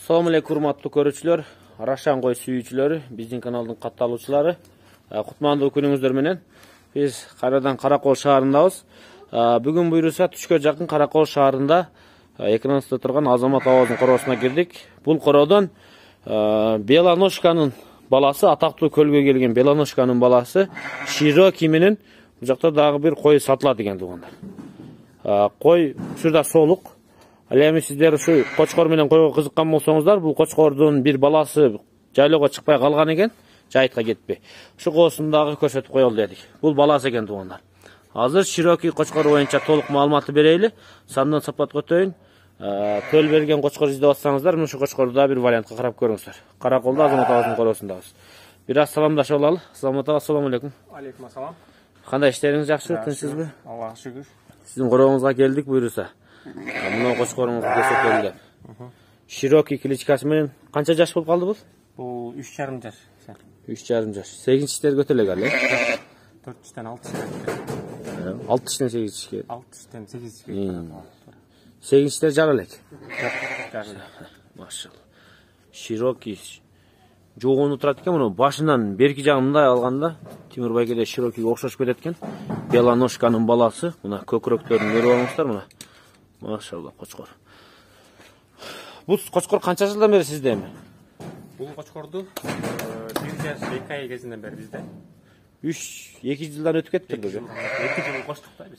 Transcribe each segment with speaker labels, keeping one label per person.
Speaker 1: Assalamu alaikum урматтуу көрүүчүлөр, Рашан кой сүйүүчүлөрү, биздин каналдын катталуучулары. Кутмандуу күнүңүздөр менен. Биз кайрадан Каракол шаарындабыз. Бүгүн буйруса түшкө жакын Каракол шаарында экраныбызда турган Азамат Абаздын короосуна кирдик. Бул короодон Белоножканын баласы, атактуу көлгө келген Белоножканын баласы Широки менен бул жакта дагы бир кой сатылат экен туугандар. Кой ушурда солук. Ал эми сиздер ушу кочкор менен койго кызыккан болсоңуздар, бул кочкордун бир баласы жайлоого чыкпай калган экен, жайытка кетпей. Ушу коосун дагы көрсөтүп коелу дедик. Бул баласы экен туугандар. Азыр Широки кочкор боюнча толук маалыматты берейли. Сандан сапат көтөйүн. Төл берген кочкор издеп атсаңыздар, мына ушу кочкорду да бир вариантка карап көрүңүздөр. Караколдо Азамат Абаздын короосундабыз. Бир аз саламдашып алалы. Азамат аба, ассаламу алейкум.
Speaker 2: Алейкум ассалам.
Speaker 1: Кандай иштериңиз жакшы, тынчсызбы?
Speaker 2: Аллага шүгүр.
Speaker 1: Сиздин корооңузга келдик буйруса. Мына кочкоруңузду көрсөтөлү деп. Широки кличкасы менен канча жаш болуп калды бул?
Speaker 2: Бул 3,5 жаш.
Speaker 1: 3,5 жаш. 8-иштер өтө элек ал,
Speaker 2: 4-тен 6.
Speaker 1: 6-тен 8-ке.
Speaker 2: 6-тен 8-ке.
Speaker 1: 8-иштер жара элек.
Speaker 2: Жара.
Speaker 1: Машалла. Широки жогону турат экен, муну башынан берки жагында алганда Тимур байкеде Широкиге окшошуп кетет экен. Белоножканын баласы, мына көкүрөктөрүн көрүп алыңыздар мына. Машалла кочкор. Бул кочкор канча жылдан бери сизде эми?
Speaker 2: Бул кочкорду 1 жаш 2 ай кезинен бери бизде.
Speaker 1: 2 жылдан өтүп кеттир бизде.
Speaker 2: 2 жыл коштук да биз.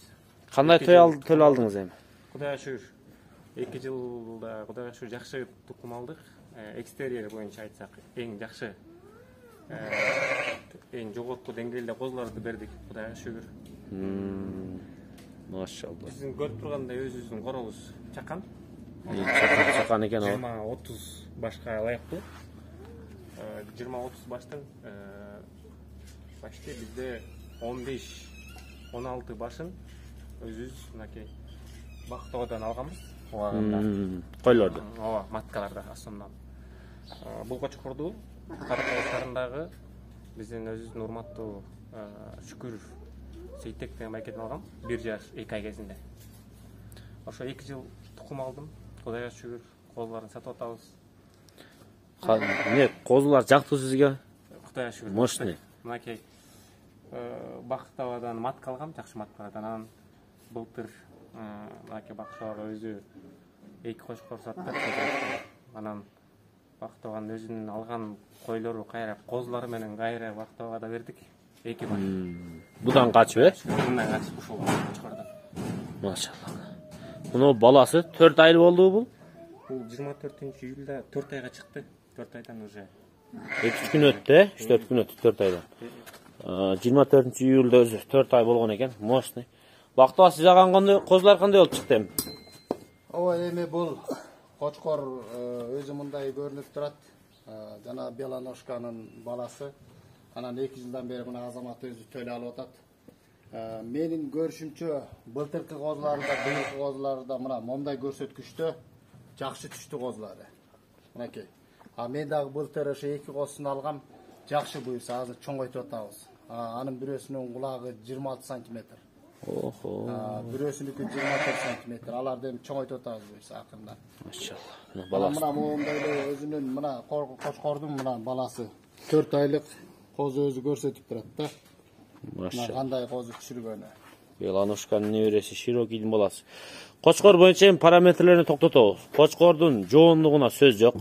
Speaker 1: Кандай төл алдыңыз эми?
Speaker 2: Кудайга шүгүр. 2 жылда кудайга шүгүр жакшы тукум алдык. Экстерьер боюнча айтсак, эң жакшы эң жогорку деңгээлде козуларды бердик, кудайга шүгүр.
Speaker 1: Машалла.
Speaker 2: Биздин көрүп тургандай өзүбүздүн корообуз чакан.
Speaker 1: Чакан экен ал.
Speaker 2: 20-30 башка ылайыктуу. 20-30 баштын почти бизде 15-16 башын өзүбүз мынакей Бактоодон алганбыз.
Speaker 1: Койлорду.
Speaker 2: Ооба, маткаларда основном. Бул кочкорду Каракол шаарындагы биздин өзүбүздүн урматтуу Шүкүр Сейтек деген байкеден алгам. 1 жаш 2 ай кезинде. Ошо 2 жыл тукум алдым. Кудайга шүгүр, козуларын сатып атабыз.
Speaker 1: Не, козулар жактуу сизге?
Speaker 2: Кудайга шүгүр.
Speaker 1: Мощный.
Speaker 2: Мынакей Бактоодон матка алгам, жакшы маткалардан. Анан былтыр мынакей Бактоого өзү 2 кочкор саттык. Анан Бактоогонун өзүнүн алган койлору кайра козулары менен кайра Бактоого да бердик. 2 баш.
Speaker 1: Будан качып,
Speaker 2: Bundan kaçıp uşul kочкордон.
Speaker 1: Машалла. Муну баласы 4 айлы болду бул?
Speaker 2: Бул 24-июлда 4 айга чыкты. 4 айдан уже.
Speaker 1: 2 күн өттү, 3-4 күн өттү 4 айдан. 24-июлда өзү 4 ай болгон экен. Мощный. Бактоо сиз аган кандай козулар кандай болуп чыкты эми?
Speaker 3: Ооба, эми бул кочкор өзү мындай көрүнүп турат. Жана Белоножканын баласы. Анан 2 жылдан бери мына Азамат өзү төлөй алып атат. Менин көрүшүмчө былтыркы козуларда, быйылкы козуларда мына момдай көрсөткүчтө жакшы түштү козулары. Мынакей. Мен дагы былтыр ошо 2 козусун алгам, жакшы буйса азыр чоңойтуп атабыз. Анын бирөөсүнүн кулагы 26 см.
Speaker 1: Охо.
Speaker 3: Бирөөсүнүкү 24 см. Аларды эми чоңойтуп атабыз буйса акырында.
Speaker 1: Машалла. Баласы.
Speaker 3: Мына момундай өзүнүн мына кочкордун мына баласы 4 айлык козу өзү көрсөтүп турат да.
Speaker 1: Машалла.
Speaker 3: Кандай козу түшүргөнү.
Speaker 1: Белоножканын небереси Широкидин баласы. Кочкор боюнча эми параметрлерин токтотобуз. Кочкордун жоонлугуна сөз жок.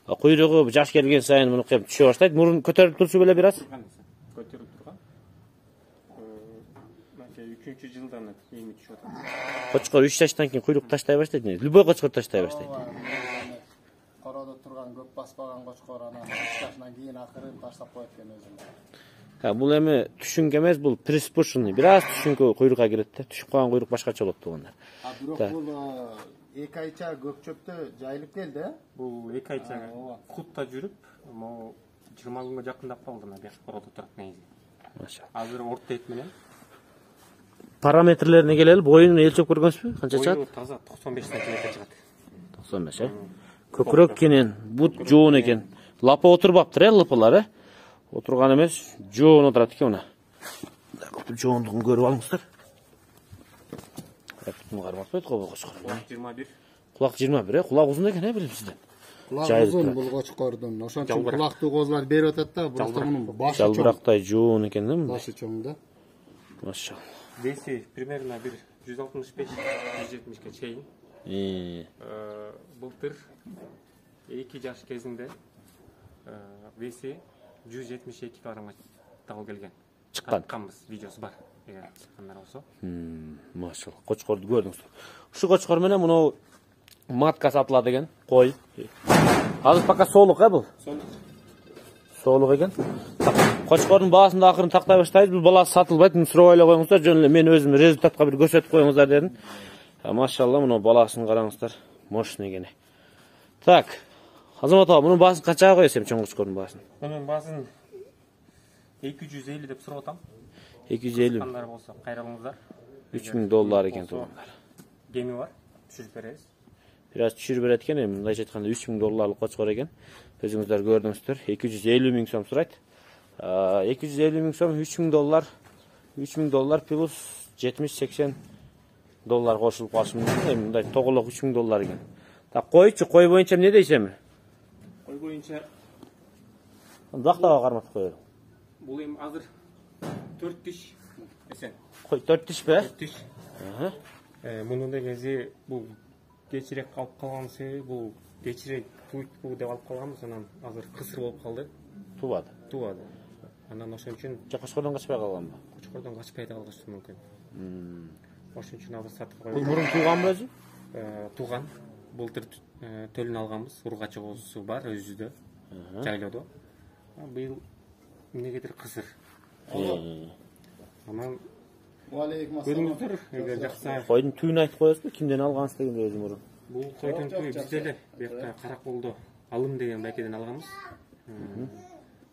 Speaker 1: Куйругу жаш келген сайын муну кеп түшө баштайт. Мурун көтөрүлүп турчу беле бир аз?
Speaker 2: Көтөрүлүп турган. Мынакей 3-үнчү жылдан эми түшүп атат.
Speaker 1: Кочкор 3 жаштан кийин куйрук таштай баштайт. Любой кочкор таштай баштайт.
Speaker 3: Короодо турган көп баспаган кочкор анан 3 жашынан кийин акырын таштап коет экен өзүн.
Speaker 1: Бул эми түшүнкө эмес, бул приспушенный. Бир аз түшүнкө куйрукка кирет да. Түшүп калган куйрук башкача болот туугандар.
Speaker 3: Бирок бул 2 айча көкчөптө жайылып келди,
Speaker 2: Бул 2 айча кутта жүрүп, 20 күнгө жакындап калды мына бияк короодо турат негизи.
Speaker 1: Машалла.
Speaker 2: Азыр орто эт менен.
Speaker 1: Параметрлерине келели, боюн өлчөп көргөнсүзбү? Канча чыгат?
Speaker 2: Бою таза 95 см чыгат.
Speaker 1: 95, Көкүрөк кенен, бут жоон экен. Лапа отурбаптыр, лапалар, Отурган эмес, жоон отурат экен мына. Жоондугун көрүп алыңыздар. Бутун карматпайт го кочкор.
Speaker 2: Кулак 21.
Speaker 1: Кулак 21, кулак узун экен, билимсизден.
Speaker 3: Kulak uzun bu koçkordan. Oşon için kulaklı kozlar berip atat da, burası bunun başı çoğ.
Speaker 1: Жалбырақтай жоğun eкен değil mi?
Speaker 3: Başı çoğ da.
Speaker 1: Maşallah.
Speaker 2: Веси примерно bir 165-170 чейин. Былтыр 2 жаш кезинде веси 172 килограммга табыл келген. Чыкканбыз, видеосу бар. Эгер чыккандар болсо.
Speaker 1: Maşallah. Qo'chqorni ko'rdingizlar. Shu qo'chqor bilan buni matka sotiladi ekan, qo'y. Hozir faqat so'liq bu. So'liq ekan. Qo'chqorning bahasini oxirini taqtay boshlaymiz. Bu balasi sotilmaydi. Buni surab oylab qo'yingizlar. Jo'nli men o'zim rezultatga bir ko'rsatib qo'yingizlar dedim. Maşallah buni balasini qarangizlar. Moshni ekan. Tak. Azamat aka, buni bahasini qanchaga qo'yasam, cho'ng qo'chqorning bahasini?
Speaker 2: Bunun bahaсын 250 деп сурап атам.
Speaker 1: 250.
Speaker 2: Qanday bolsa qayralыңызlar.
Speaker 1: $3000 ekan to'g'rilar.
Speaker 2: Gemi var. Düşürüp bereriz.
Speaker 1: Biraz düşürüp beretken, mındaycha aytganda $3000 qo'chqor ekan. O'zingizlar ko'rdingizlar. 250 ming so'm so'raydi. 250 ming so'm, $3000. $3000 plus 70-80 dollar qo'shilib qolishi mumkin. Bunday to'g'riq $3000 ekan. Ta qo'ychi, qo'y bo'yicha ne deysanmi?
Speaker 2: Qo'y bo'yicha
Speaker 1: Daqtaga qarmatib qo'yadi.
Speaker 2: bu ham hozir 4 tish esen.
Speaker 1: Qo'y 4 tish be?
Speaker 2: 4 tish. Bunun da kezi bu geçirek kalıp kalgan sebebi bu geçirek tuyut bu deb alıp kalganбыз, анан азыр кысыр болуп калды.
Speaker 1: Tubadi.
Speaker 2: Tubadi. Анан ошон үчүн
Speaker 1: Qo'chqordan qochpay qolganmi?
Speaker 2: Qo'chqordan qochpay калышы мүмкүн. Ошон үчүн азыр сатып
Speaker 1: Bu
Speaker 2: коюп.
Speaker 1: burun tuğanmı özü?
Speaker 2: Туган. Былтыр төлүн алганбыз. Урга чыгуусу бар өзүдө. Жайлоодо. Быйыл эмнегедир кысыр. Анан көрүңүздөр, эгер жакса
Speaker 1: Qo'yning tüyünü aytib qo'yasizmi? Kimden algansыз degende o'zim urun.
Speaker 2: бул койдун түйү бизде эле бuyakta Караколдо Алым деген байкеден алганбыз.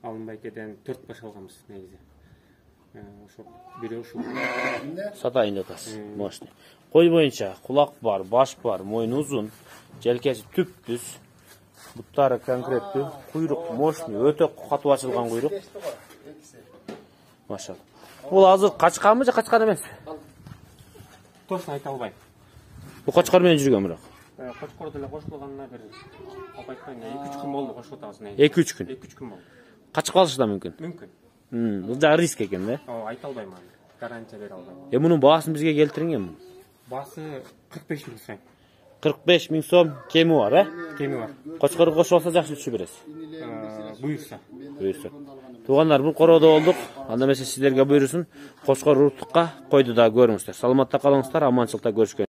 Speaker 2: Алым байкеден 4 баш алганбыз негизи. Ошо бирөө ушул.
Speaker 1: Satayın atası. Moshni. Qo'y bo'yicha quloq bor, bosh bor, mo'yni uzun, jelkasi tüp-düz. Buttari konkretli, quyruq moshni, o'ta qattiq ochilgan quyruq. Maşallah. Bu hozir qochqanmi, qochqan emas?
Speaker 2: Точно айта албайм.
Speaker 1: Bu qochqor bilan yurgan biroq.
Speaker 2: Qo'chqorda эле кошулганына бир алып айтканда 2-3 күн болду кошуп атабыз негизи.
Speaker 1: 2-3 kun.
Speaker 2: 2-3 күн болду.
Speaker 1: Qochib qolishi da mumkin.
Speaker 2: Мүмкүн.
Speaker 1: Bu da risk ekan da.
Speaker 2: Айта албайм аны. Гарантия бере албайм.
Speaker 1: Bunun bahasını bizga keltiring ham.
Speaker 2: Басы 45 миң сом.
Speaker 1: 45 ming so'm kemi var, ha?
Speaker 2: Kemi var.
Speaker 1: Qo'chqorga qo'shib olsa yaxshi tushib berasiz.
Speaker 2: Buyursa.
Speaker 1: Buyursa. Tuğanlar bu qoroda olduk. Anda mesela sizlerge buyursun. Qo'chqor urutluqqa qo'ydi da ko'ringizlar. Salomatda qolingizlar, amonchilikda ko'rishgan.